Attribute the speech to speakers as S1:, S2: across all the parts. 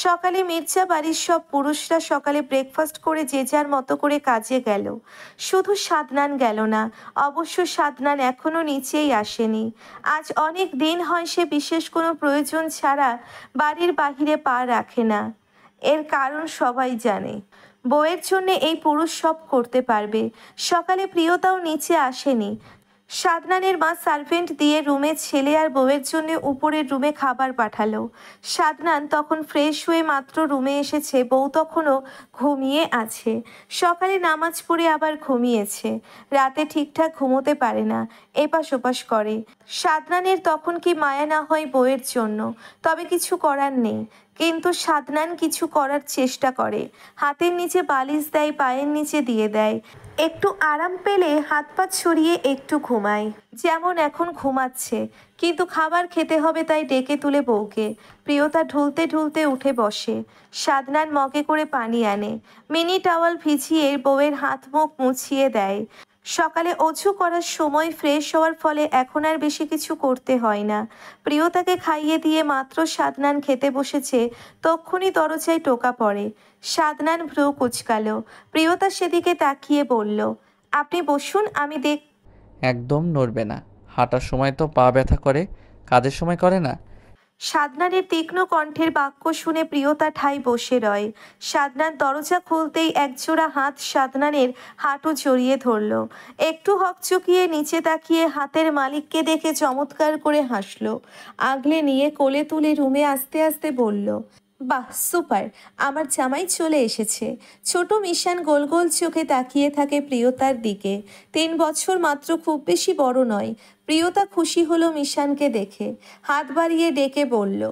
S1: সকালে মির্জা বাড়ির সব পুরুষরা সকালে ব্রেকফাস্ট করে যে যার মতো করে কাজে গেল। শুধু সাদনান গেল না। অবশ্য সাদনান এখনো নিচেই আসেনি। আজ অনেক দিন হয় সে বিশেষ কোনো প্রয়োজন ছাড়া বাড়ির বাহিরে পা রাখে না। এর কারণ সবাই জানে। বউয়ের জন্য এই পুরুষ সব করতে পারবে। সকালে প্রিয়তাও নিচে আসেনি। সাদনানের মা সার্ভেন্ট দিয়ে রুমে ছেলে আর বউয়ের জন্য উপরের রুমে খাবার পাঠালো। সাদনান তখন ফ্রেশ হয়ে মাত্র রুমে এসেছে, বউ তখনও ঘুমিয়ে আছে। সকালে নামাজ পড়ে আবার ঘুমিয়েছে। রাতে ঠিকঠাক ঘুমোতে পারে না, এপাশ ওপাশ করে। সাদনানের তখন কি মায়া না হয় বউয়ের জন্য, তবে কিছু করার নেই। কিন্তু সাদনান কিছু করার চেষ্টা করে। হাতের নিচে বালিশ দেয়, পায়ের নিচে দিয়ে দেয়। একটু আরাম পেলে হাত পা ছড়িয়ে একটু ঘুমায়, যেমন এখন ঘুমাচ্ছে। কিন্তু খাবার খেতে হবে তাই ডেকে তুলে বউকে। প্রিয়তা ঢুলতে ঢুলতে উঠে বসে। সাদনান মগে করে পানি আনে। মিনি টাওয়াল ভিজিয়ে বউয়ের হাত মুখ মুছিয়ে দেয়। সকালে অজু করার সময় ফ্রেশ হওয়ার ফলে এখন আর বেশি কিছু করতে হয় না। প্রিয়তাকে খাইয়ে দিয়ে মাত্র সাদনান খেতে বসেছে, তক্ষুনি দরজায় টোকা পড়ে। সাদনান ভ্রু কুঁচকালো। প্রিয়তা সেদিকে তাকিয়ে বলল, আপনি বসুন, আমি দেখ।
S2: একদম নড়বে না। হাঁটার সময় তো পা ব্যথা করে, কাজের সময় করে না।
S1: সাদনানের তীক্ষ্ণ কণ্ঠের বাক্য শুনে প্রিয়তা ঠাই বসে রয়। সাদনান দরজা খুলতেই একজোড়া হাত সাদনানের হাঁটু জড়িয়ে ধরল। একটু হকচকিয়ে নিচে তাকিয়ে হাতের মালিককে দেখে চমৎকার করে হাসল। আগলে নিয়ে কোলে তুলে রুমে আস্তে আস্তে বলল, বাহ সুপার, আমার জামাই চলে এসেছে। ছোট মিশান গোল গোল চোখে তাকিয়ে থাকে প্রিয়তার দিকে। 3 বছর মাত্র, খুব বেশি বড় নয়। প্রিয়তা খুশি হলো মিশানকে দেখে। হাত বাড়িয়ে ডেকে বলল,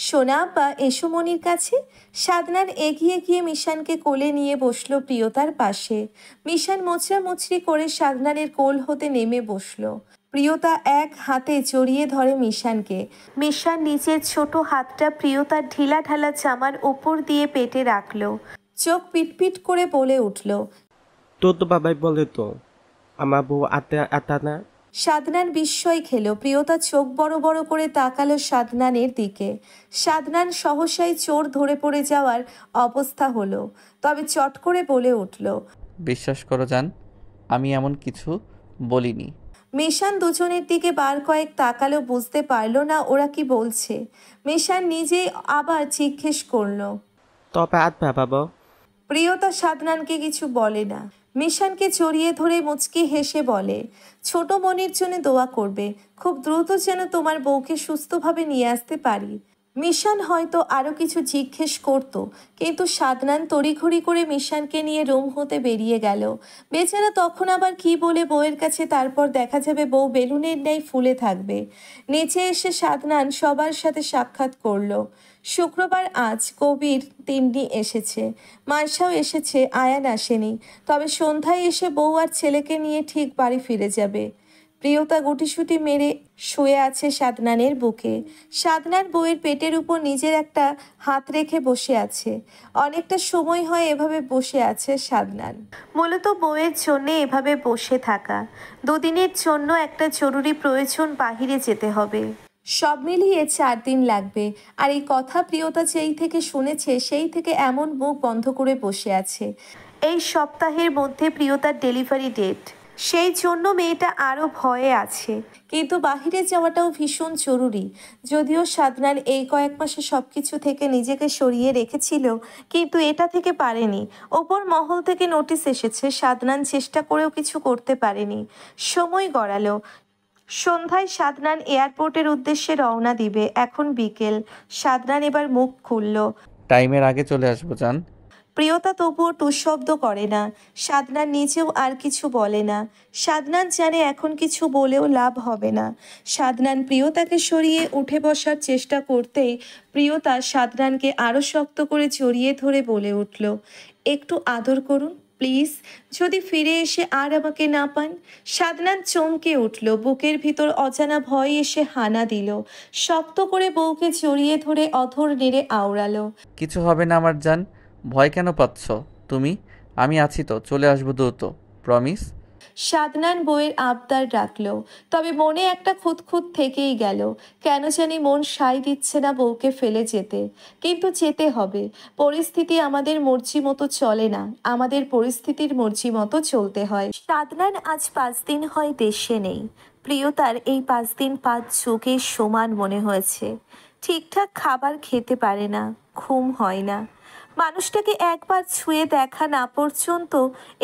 S1: সোনা বা এসো মনির কাছে। সাদনান এগিয়ে গিয়ে মিশানকে কোলে নিয়ে বসলো প্রিয়তার পাশে। মিশান মোচড়া মুচড়ি করে সাদনানের কোল হতে নেমে বসলো। প্রিয়তা এক হাতে জড়িয়ে ধরে মিশানকে। মিশান নিজের ছোট হাতটা প্রিয়তার ঢিলা ঢালা জামার উপর দিয়ে পেটে রাখলো। চোখ পিটপিট করে বলে উঠল,
S3: তো বাবাই বলে তো আমার বউ আতা না।
S1: সাদনান বিস্ময় খেলো। প্রিয়তা চোখ বড় বড় করে তাকালো সাদনানের দিকে। সাদনান সহসাই চোর ধরে পড়ে যাওয়ার অবস্থা হলো। তবে চট করে বলে উঠল,
S2: বিশ্বাস করো জান, আমি এমন কিছু বলিনি।
S1: মিশান দুজনের দিকে বার কয়েক তাকালো, বুঝতে পারলো না ওরা কি বলছে। মিশান নিজেই আবার জিজ্ঞেস করলো।
S3: তবে আত বাবা।
S1: প্রিয়তা সাদনানকে কিছু বলে না। মিশানকে জড়িয়ে ধরে মুচকি হেসে বলে, ছোট মনির জন্য দোয়া করবে, খুব দ্রুত যেন তোমার বউকে সুস্থভাবে নিয়ে আসতে পারি। মিশান হয়তো আরো কিছু জিজ্ঞেস করত, কিন্তু সাদনান তড়িঘড়ি করে মিশানকে নিয়ে রুম হতে বেরিয়ে গেল। বেচারা তখন আবার কি বলে বউয়ের কাছে, তারপর দেখা যাবে বউ বেলুনের ন্যায় ফুলে থাকবে। নিচে এসে সাদনান সবার সাথে সাক্ষাৎ করলো। শুক্রবার আজ কবির তিন্নি এসেছে, মার্শাও এসেছে, আয়ান আসেনি। তবে সন্ধ্যায় এসে বউ আর ছেলেকে নিয়ে ঠিক বাড়ি ফিরে যাবে। প্রিয়তা গুটিসুটি মেরে শুয়ে আছে সাদনানের বুকে। সাদনান বউয়ের পেটের উপর নিজের একটা হাত রেখে বসে আছে। অনেকটা সময় হয় এভাবে বসে আছে সাদনান। মূলত বউয়ের জন্যে এভাবে বসে থাকা। দুদিনের জন্য একটা জরুরি প্রয়োজন, বাহিরে যেতে হবে। সব মিলিয়ে 4 দিন লাগবে। আর এই কথা প্রিয়তা যেই থেকে শুনেছে সেই থেকে এমন মুখ বন্ধ করে বসে আছে। এই সপ্তাহের মধ্যে প্রিয়তার ডেলিভারি ডেট। সেই জন্য মেয়েটা আরও ভয়ে আছে। কিন্তু বাহিরে যাওয়াটাও ভীষণ জরুরি। যদিও সাদনান এই কয়েক মাসে সব কিছু থেকে নিজেকে সরিয়ে রেখেছিল, কিন্তু এটা থেকে পারেনি। ওপর মহল থেকে নোটিশ এসেছে, সাদনান চেষ্টা করেও কিছু করতে পারেনি। সময় গড়ালো। সন্ধ্যায় সাদনান এয়ারপোর্টের উদ্দেশ্যে রওনা দিবে। এখন বিকেল। সাদনান এবার মুখ খুলল।
S2: টাইমের আগে চলে আসবো জান।
S1: প্রিয়তা তবুও টুশব্দ করে না। সাদনান নিজেও আর কিছু বলে না। সাদনান জানে এখন কিছু বলেও লাভ হবে না। সাদনান প্রিয়তাকে সরিয়ে উঠে বসার চেষ্টা করতেই প্রিয়তা সাদনানকে আরও শক্ত করে জড়িয়ে ধরে বলে উঠল, একটু আদর করুন প্লিজ, যদি ফিরে এসে আর আমাকে না পান। সাদনান চমকে উঠল। বুকের ভিতর অজানা ভয় এসে হানা দিল। শক্ত করে বউকে জড়িয়ে ধরে অধর নেড়ে আওড়ালো।
S2: কিছু হবে না আমার জান, ভয় কেন পাচ্ছ তুমি? আমি আছি তো, চলে আসবো দ্রুত, প্রমিস।
S1: সাদনান বউয়ের আবদার রাখল, তবে মনে একটা খুঁতখুঁত থেকেই গেল। কেন জানি মন সায় দিচ্ছে না বউকে ফেলে যেতে, কিন্তু যেতে হবে। পরিস্থিতি আমাদের মর্জি মতো চলে না, আমাদের পরিস্থিতির মর্জি মতো চলতে হয়। সাদনান আজ 5 দিন হয় দেশে নেই। প্রিয়তার এই 5 দিন 5 যুগের সমান মনে হয়েছে। ঠিকঠাক খাবার খেতে পারে না, ঘুম হয় না। মানুষটাকে একবার ছুঁয়ে দেখা না পর্যন্ত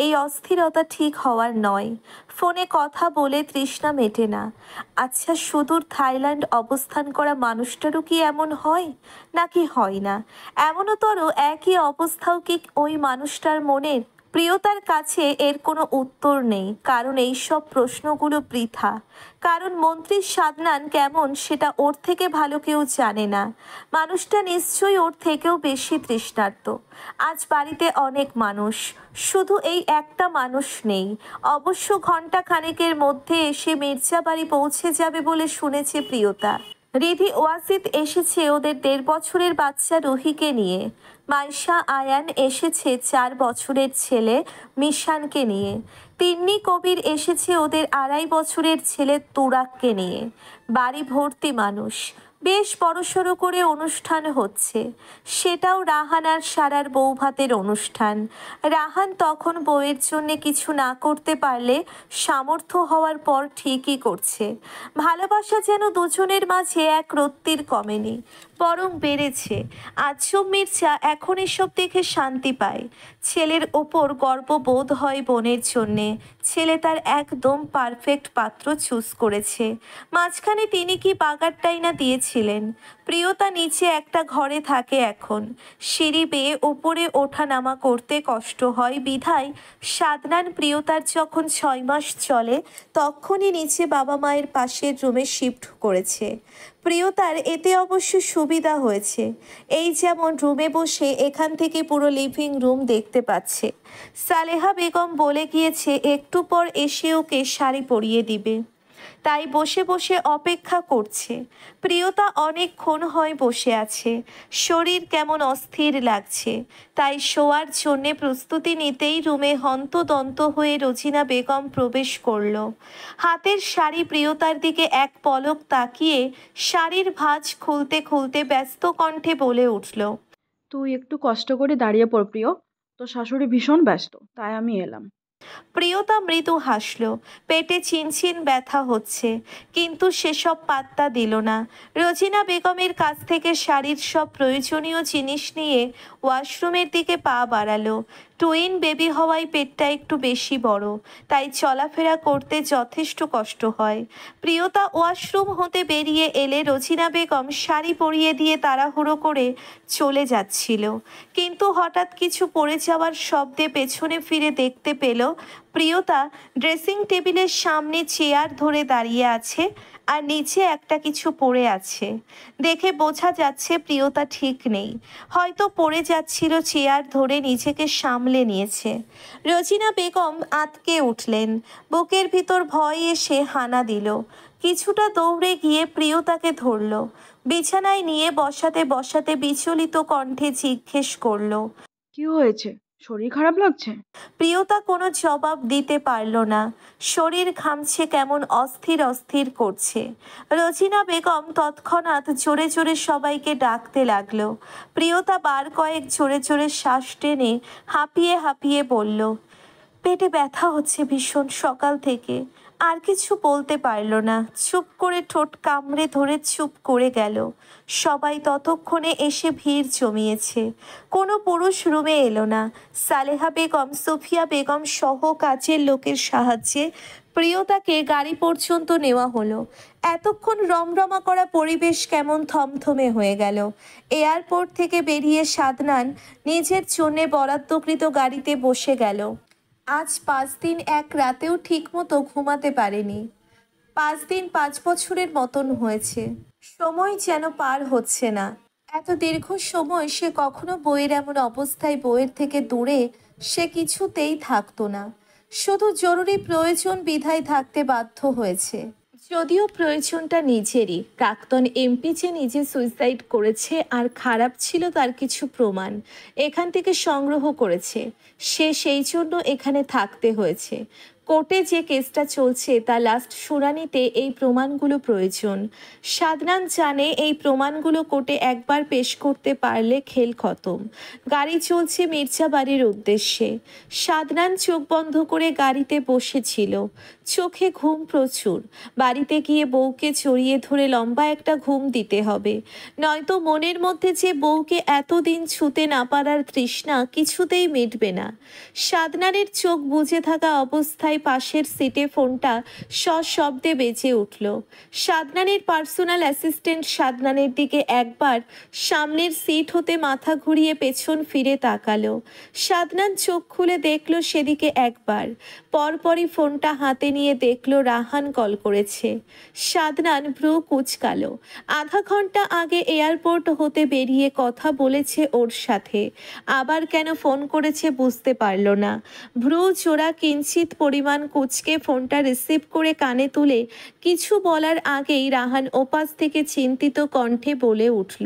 S1: এই অস্থিরতা ঠিক হওয়ার নয়। ফোনে কথা বলে তৃষ্ণা মেটে না। আচ্ছা, সুদূর থাইল্যান্ড অবস্থান করা মানুষটারও কি এমন হয়, নাকি হয় না? এমনতর একই অবস্থাও কি ওই মানুষটার মনের? প্রিয়তার কাছে এর কোনো উত্তর নেই, কারণ এই সব প্রশ্নগুলো বৃথা। কারণ মন্ত্রী সাদনান কেমন সেটা ওর থেকে ভালো কেউ জানে না। মানুষটা নিশ্চয়ই ওর থেকেও বেশি তৃষ্ণার্ত। আজ বাড়িতে অনেক মানুষ, শুধু এই একটা মানুষ নেই। অবশ্য ঘন্টা খানেকের মধ্যে এসে মির্জা বাড়ি পৌঁছে যাবে বলে শুনেছে প্রিয়তা। রিধি ওয়াসিদ এসেছে ওদের 1.5 বছরের বাচ্চা রুহিকে নিয়ে। মাইশা আয়ান এসেছে 4 বছরের ছেলে মিশানকে নিয়ে। তিন্নি কবির এসেছে ওদের 2.5 বছরের ছেলে তুরাককে নিয়ে। বাড়ি ভর্তি মানুষ। বেশ বড়সড় করে অনুষ্ঠান হচ্ছে। সেটাও রাহান আর সারার বৌভাতের অনুষ্ঠান। রাহান তখন বউয়ের জন্য কিছু না করতে পারলে সামর্থ্য হওয়ার পর ঠিকই করছে। ভালোবাসা যেন দুজনের মাঝে এক রত্তির কমেনি, বরং বেড়েছে। আজম মির্জা এখন এসব দেখে শান্তি পায়। ছেলের ওপর গর্ববোধ হয় বোনের জন্যে। ছেলে তার একদম পারফেক্ট পাত্র চুজ করেছে। মাঝখানে তিনি কি বাগারটাই না দিয়েছিলেন। প্রিয়তা নিচে একটা ঘরে থাকে এখন। সিঁড়ি বেয়ে ওপরে ওঠা নামা করতে কষ্ট হয় বিধায় সাদনান প্রিয়তার যখন 6 মাস চলে তখনই নিচে বাবা মায়ের পাশের রুমে শিফট করেছে। প্রিয়তার এতে অবশ্য সুবিধা হয়েছে। এই যেমন রুমে বসে এখান থেকে পুরো লিভিং রুম দেখতে পাচ্ছে। সালেহা বেগম বলে গিয়েছে একটু পর এসে ওকে শাড়ি পরিয়ে দিবে, তাই বসে বসে অপেক্ষা করছে। প্রিয়তা অনেকক্ষণ হয় বসে আছে। শরীর কেমন অস্থির লাগছে, তাই শোয়ার জন্যে প্রস্তুতি নিতেই রুমে হন্তদন্ত হয়ে রোজিনা বেগম প্রবেশ করল। হাতের শাড়ি প্রিয়তার দিকে এক পলক তাকিয়ে শাড়ির ভাঁজ খুলতে খুলতে ব্যস্ত কণ্ঠে বলে উঠল,
S4: তুই একটু কষ্ট করে দাঁড়িয়ে পড় প্রিয়, তোর শাশুড়ি ভীষণ ব্যস্ত, তাই আমি এলাম।
S1: প্রিয়তা মৃদু হাসল। পেটে চিনচিন ব্যথা হচ্ছে, কিন্তু সেসব পাত্তা দিল না। রোজিনা বেগমের কাছ থেকে শাড়ির সব প্রয়োজনীয় জিনিস নিয়ে ওয়াশরুমের দিকে পা বাড়ালো। টুইন বেবি হওয়ায় পেটটা একটু বেশি বড়, তাই চলাফেরা করতে যথেষ্ট কষ্ট হয়। প্রিয়তা ওয়াশরুম হতে বেরিয়ে এলে রোজিনা বেগম শাড়ি পরিয়ে দিয়ে তাড়াহুড়ো করে চলে যাচ্ছিল, কিন্তু হঠাৎ কিছু পড়ে যাওয়ার শব্দে পেছনে ফিরে দেখতে পেল প্রিয়তা ড্রেসিং টেবিলের সামনে চেয়ার ধরে দাঁড়িয়ে আছে আর নিচে একটা কিছু পড়ে আছে। দেখে বোঝা যাচ্ছে প্রিয়তা ঠিক নেই, হয়তো পড়ে যাচ্ছিল চেয়ার ধরে নিজেকে সামলে নিয়েছে। রোজিনা বেগম আঁতকে উঠলেন। বুকের ভিতর ভয় এসে হানা দিল। কিছুটা দৌড়ে গিয়ে প্রিয়তাকে ধরল। বিছানায় নিয়ে বসাতে বসাতে বিচলিত কণ্ঠে জিজ্ঞেস করলো,
S4: কি হয়েছে? শরীর খারাপ লাগছে?
S1: প্রিয়তা কোনো জবাব দিতে পারল না। শরীর ঘামছে, কেমন অস্থির অস্থির করছে। রোজিনা বেগম তৎক্ষণাৎ জোরে জোরে সবাইকে ডাকতে লাগলো। প্রিয়তা বার কয়েক জোরে জোরে শ্বাস টেনে হাঁপিয়ে হাঁপিয়ে বলল, পেটে ব্যথা হচ্ছে ভীষণ সকাল থেকে। আর কিছু বলতে পারল না, চুপ করে ঠোঁট কামড়ে ধরে চুপ করে গেল। সবাই ততক্ষণে এসে ভিড় জমিয়েছে। কোনো পুরুষ রুমে এলো না। সালেহা বেগম, সুফিয়া বেগম সহ কাজের লোকের সাহায্যে প্রিয়তাকে গাড়ি পর্যন্ত নেওয়া হলো। এতক্ষণ রমরমা করা পরিবেশ কেমন থমথমে হয়ে গেল। এয়ারপোর্ট থেকে বেরিয়ে সাদনান নিজের জন্যে বরাদ্দকৃত গাড়িতে বসে গেল। আজ 5 দিন 1 রাতেও ঠিকমতো ঘুমাতে পারেনি। 5 দিন 5 বছরের মতন হয়েছে। সময় যেন পার হচ্ছে না। এত দীর্ঘ সময় সে কখনো বইয়ের এমন অবস্থায় বইয়ের থেকে দূরে সে কিছুতেই থাকতো না। শুধু জরুরি প্রয়োজন বিধায় থাকতে বাধ্য হয়েছে। যদিও প্রয়োজনটা নিজেরই। প্রাক্তন এমপি যে নিজে সুইসাইড করেছে আর খারাপ ছিল তার কিছু প্রমাণ এখান থেকে সংগ্রহ করেছে, সে সেই জন্য এখানে থাকতে হয়েছে। কোর্টে যে কেসটা চলছে তা লাস্ট শুনানিতে এই প্রমাণগুলো প্রয়োজন। সাদনান জানে এই প্রমাণগুলো কোর্টে একবার পেশ করতে পারলে খেল খতম। গাড়ি চলছে মির্জাবাড়ির উদ্দেশ্যে। সাদনান চোখ বন্ধ করে গাড়িতে বসেছিল, চোখে ঘুম প্রচুর। বাড়িতে গিয়ে বউকে জড়িয়ে ধরে লম্বা একটা ঘুম দিতে হবে, নয়তো মনের মধ্যে যে বউকে এতদিন ছুতে না পারার তৃষ্ণা কিছুতেই মিটবে না। সাদনানের চোখ বুজে থাকা অবস্থায় পাশের সিটে ফোনটা সশব্দে বেজে উঠল। সাদনানের পার্সোনাল অ্যাসিস্ট্যান্ট সাদনানের দিকে একবার সামনের সিট হতে মাথা ঘুরিয়ে পেছন ফিরে তাকালো। সাদনান চোখ খুলে দেখলো সেদিকে একবার, পরপরই ফোনটা হাতে নিয়ে দেখলো রাহান কল করেছে। সাদনান ভ্রু কুচকালো। আধা ঘন্টা আগে এয়ারপোর্ট হতে বেরিয়ে কথা বলেছে ওর সাথে, আবার কেন ফোন করেছে বুঝতে পারল না। ভ্রু চোরা কিঞ্চিত পরিমাণ কুচকে ফোনটা রিসিভ করে কানে তুলে কিছু বলার আগেই রাহান ওপাশ থেকে চিন্তিত কণ্ঠে বলে উঠল,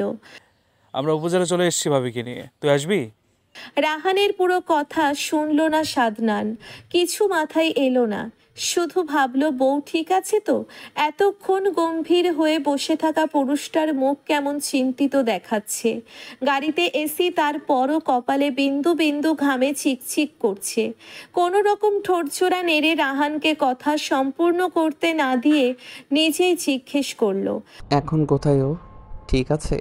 S5: আমরা উপজেলা চলে এসেছি ভাবিকে নিয়ে, তুই আসবি?
S1: রাহানের পুরো কথা শুনল না সাদনান, কিছু মাথায় এলো না, শুধু ভাবলো বউ ঠিক আছে তো। এতক্ষণ গম্ভীর হয়ে বসে থাকা পুরুষটার মুখ কেমন চিন্তিত দেখাচ্ছে। গাড়িতে এসি, তারপরও কপালে বিন্দু বিন্দু ঘামে চিকচিক করছে। কোনো রকম ঠোঁটজোড়া নেড়ে রাহানকে কথা সম্পূর্ণ করতে না দিয়ে নিজেই জিজ্ঞেস করলো,
S2: এখন কোথায় ও? ঠিক আছে?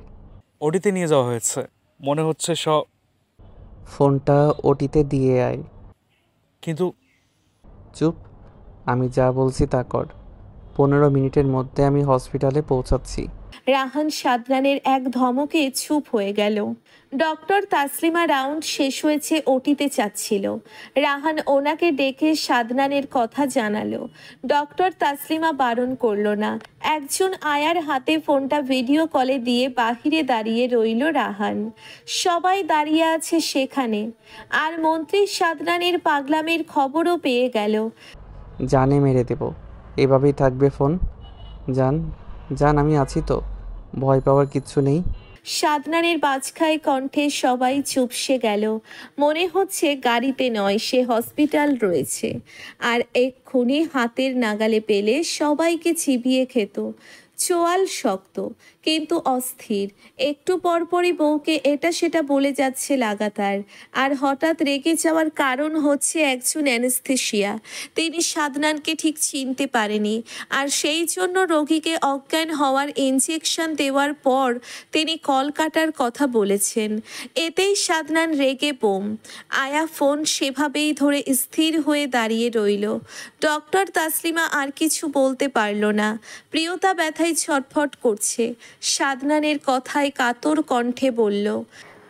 S5: ওটিতে নিয়ে যাওয়া হয়েছে, মনে হচ্ছে
S2: ফোনটা ওটিতে দিয়ে আয়।
S5: কিন্তু
S2: চুপ, আমি যা বলছি তা কর। 15 মিনিটের মধ্যে আমি হসপিটালে পৌঁছাচ্ছি।
S1: রাহান সাদনানের এক ধমকে চুপ হয়ে গেল। ডক্টর তাসলিমা রাউন্ড শেষ হয়েছে, ওটিতে চাচ্ছিল। রাহান ওনাকে ডেকে সাদনানের কথা জানালো। ডক্টর তাসলিমা বারণ করলো না। একজন আয়ার হাতে ফোনটা ভিডিও কলে দিয়ে বাহিরে দাঁড়িয়ে রইল রাহান। সবাই দাঁড়িয়ে আছে সেখানে। আর মন্ত্রী সাদনানের পাগলামের খবরও পেয়ে গেল।
S2: জানে মেরে দেব, এভাবেই থাকবে ফোন। জান জান, আমি আছি তো, ভয় পাওয়ার কিচ্ছু নেই।
S1: সাদনানের বাজখায় কণ্ঠে সবাই চুপসে গেল। মনে হচ্ছে গাড়িতে নয়, সে হসপিটাল রয়েছে, আর এক্ষুনি হাতের নাগালে পেলে সবাইকে চিবিয়ে খেত। চোয়াল শক্ত কিন্তু অস্থির, একটু পরপরই বউকে এটা সেটা বলে যাচ্ছে লাগাতার। আর হঠাৎ রেগে যাওয়ার কারণ হচ্ছে একজন অ্যানেস্থেশিয়া, তিনি সাদনানকে ঠিক চিনতে পারেনি, আর সেই জন্য রোগীকে অজ্ঞান হওয়ার ইনজেকশন দেওয়ার পর তিনি কল কাটার কথা বলেছেন। এতেই সাদনান রেগে বোম। আয়া ফোন সেভাবেই ধরে স্থির হয়ে দাঁড়িয়ে রইল। ডক্টর তাসলিমা আর কিছু বলতে পারল না। প্রিয়তা ব্যথায় ছটফট করছে। সাদনানের কথায় কাতর কণ্ঠে বলল,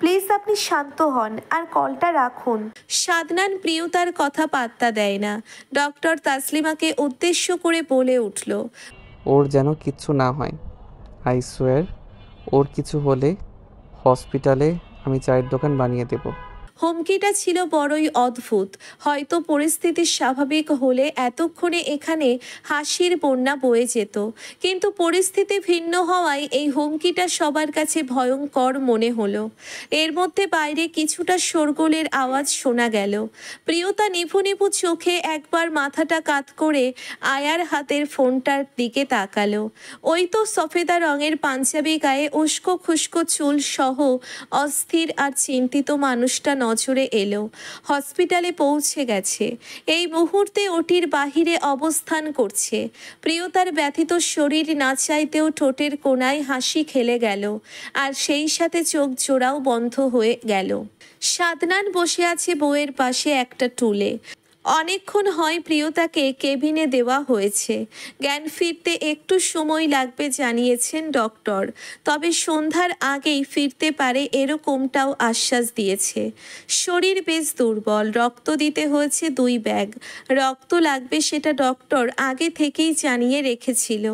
S1: প্লিজ আপনি শান্ত হন আর কলটা রাখুন। সাদনান প্রিয়তার কথা পাত্তা দেয় না। ডক্টর তাসলিমাকে উদ্দেশ্য করে বলে উঠল,
S2: ওর যেন কিচ্ছু না হয়, আই সোয়ার। ওর কিছু হলে হসপিটালে আমি চায়ের দোকান বানিয়ে দেব।
S1: হুমকিটা ছিল বড়ই অদ্ভুত। হয়তো পরিস্থিতি স্বাভাবিক হলে এতক্ষণে এখানে হাসির বন্যা বয়ে যেত, কিন্তু পরিস্থিতি ভিন্ন হওয়ায় এই হুমকিটা সবার কাছে ভয়ঙ্কর মনে হলো। এর মধ্যে বাইরে কিছুটা শোরগোলের আওয়াজ শোনা গেল। প্রিয়তা নিভু নিভু চোখে একবার মাথাটা কাত করে আয়ার হাতের ফোনটার দিকে তাকালো। ওই তো সফেদা রঙের পাঞ্জাবি গায়ে উস্কো খুস্কো চুল সহ অস্থির আর চিন্তিত মানুষটা নজরে এলো। হসপিটালে পৌঁছে গেছে, এই মুহূর্তে ওটির বাহিরে অবস্থান করছে। প্রিয়তার ব্যথিত শরীর না চাইতেও ঠোঁটের কোণায় হাসি খেলে গেল, আর সেই সাথে চোখ জোড়াও বন্ধ হয়ে গেল। সাদনান বসে আছে বউয়ের পাশে একটা টুলে। অনেকক্ষণ হয় প্রিয়তাকে কেবিনে দেওয়া হয়েছে। জ্ঞান ফিরতে একটু সময় লাগবে জানিয়েছেন ডক্টর, তবে সন্ধ্যার আগেই ফিরতে পারে এরকমটাও আশ্বাস দিয়েছে। শরীর বেশ দুর্বল, রক্ত দিতে হয়েছে 2 ব্যাগ। রক্ত লাগবে সেটা ডক্টর আগে থেকেই জানিয়ে রেখেছিল,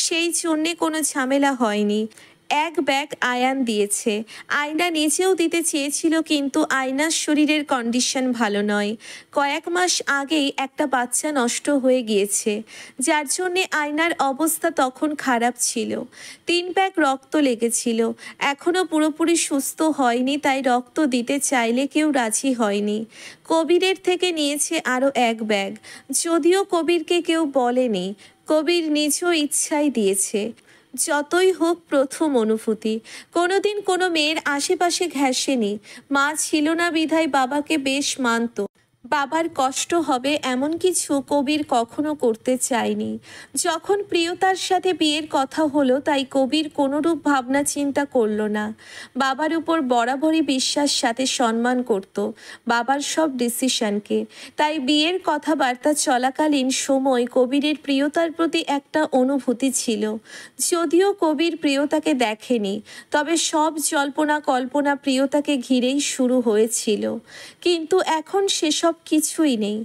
S1: সেই জন্যে কোনো ঝামেলা হয়নি। এক ব্যাগ আয়ান দিয়েছে। আয়না নিজেও দিতে চেয়েছিল, কিন্তু আয়নার শরীরের কন্ডিশন ভালো নয়। কয়েক মাস আগেই একটা বাচ্চা নষ্ট হয়ে গিয়েছে, যার জন্যে আয়নার অবস্থা তখন খারাপ ছিল। 3 ব্যাগ রক্ত লেগেছিল। এখনও পুরোপুরি সুস্থ হয়নি, তাই রক্ত দিতে চাইলে কেউ রাজি হয়নি। কবিরের থেকে নিয়েছে আরও 1 ব্যাগ, যদিও কবিরকে কেউ বলেনি। কবির নিজ ইচ্ছাই দিয়েছে। যতই হোক প্রথম অনুভূতি, কোনোদিন কোনো মেয়ের আশেপাশে ঘেঁষেনি। মা ছিল না বিধায় বাবাকে বেশ মানত। বাবার কষ্ট হবে এমন কিছু কবির কখনো করতে চায়নি। যখন প্রিয়তার সাথে বিয়ের কথা হলো, তাই কবির কোনোরূপ ভাবনা চিন্তা করলো না। বাবার উপর বরাবরই বিশ্বাস সাথে সম্মান করত বাবার সব ডিসিশনকে। তাই বিয়ের কথাবার্তা চলাকালীন সময় কবিরের প্রিয়তার প্রতি একটা অনুভূতি ছিল। যদিও কবির প্রিয়তাকে দেখেনি, তবে সব জল্পনা কল্পনা প্রিয়তাকে ঘিরেই শুরু হয়েছিল। কিন্তু এখন সেসব কিছুই নেই।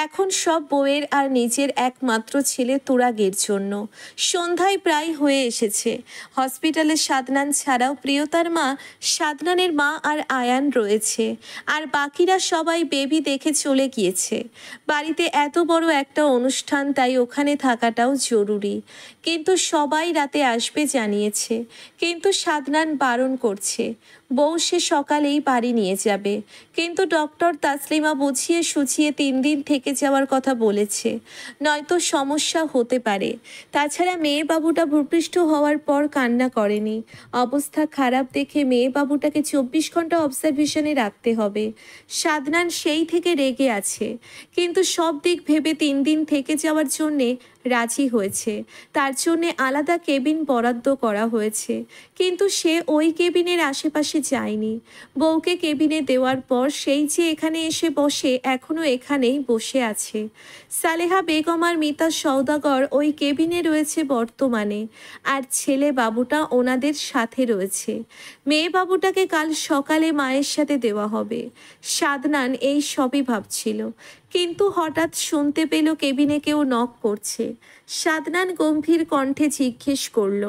S1: এখন সব বউয়ের আর নিজের একমাত্র ছেলে তুরাগের জন্য। সন্ধ্যায় প্রায় হয়ে এসেছে। হসপিটালে সাদনান ছাড়াও প্রিয়তার মা, সাদনানের মা আর আয়ান রয়েছে। আর বাকিরা সবাই বেবি দেখে চলে গিয়েছে। বাড়িতে এত বড় একটা অনুষ্ঠান, তাই ওখানে থাকাটাও জরুরি। কিন্তু সবাই রাতে আসবে জানিয়েছে, কিন্তু সাদনান বারণ করছে। বউ সে সকালেই বাড়ি নিয়ে যাবে, কিন্তু ডক্টর তাসলিমা বুঝিয়ে সুঝিয়ে 3 দিন থেকে যাওয়ার কথা বলেছে, নয়তো সমস্যা হতে পারে। তাছাড়া মেয়ে বাবুটা ভূপৃষ্ঠ হওয়ার পর কান্না করেনি। অবস্থা খারাপ দেখে মেয়ে বাবুটাকে 24 ঘন্টা অবজারভেশনে রাখতে হবে। সাদনান সেই থেকে রেগে আছে, কিন্তু সব দিক ভেবে 3 দিন থেকে যাওয়ার জন্যে রাজি হয়েছে। তার জন্যে আলাদা কেবিন বরাদ্দ করা হয়েছে, কিন্তু সে ওই কেবিনের আশেপাশে যায়নি। বউকে কেবিনে দেওয়ার পর সেই যে এখানে এসে বসে, এখনও এখানেই বসে আছে। সালেহা বেগম আর মিতা সওদাগর ওই কেবিনে রয়েছে বর্তমানে, আর ছেলে বাবুটা ওনাদের সাথে রয়েছে। মেয়ে বাবুটাকে কাল সকালে মায়ের সাথে দেওয়া হবে। সাদনান এই সবই ভাবছিল, কিন্তু হঠাৎ শুনতে পেল কেবিনে কেউ নক করছে। সাদনান গম্ভীর কণ্ঠে জিজ্ঞেস করল,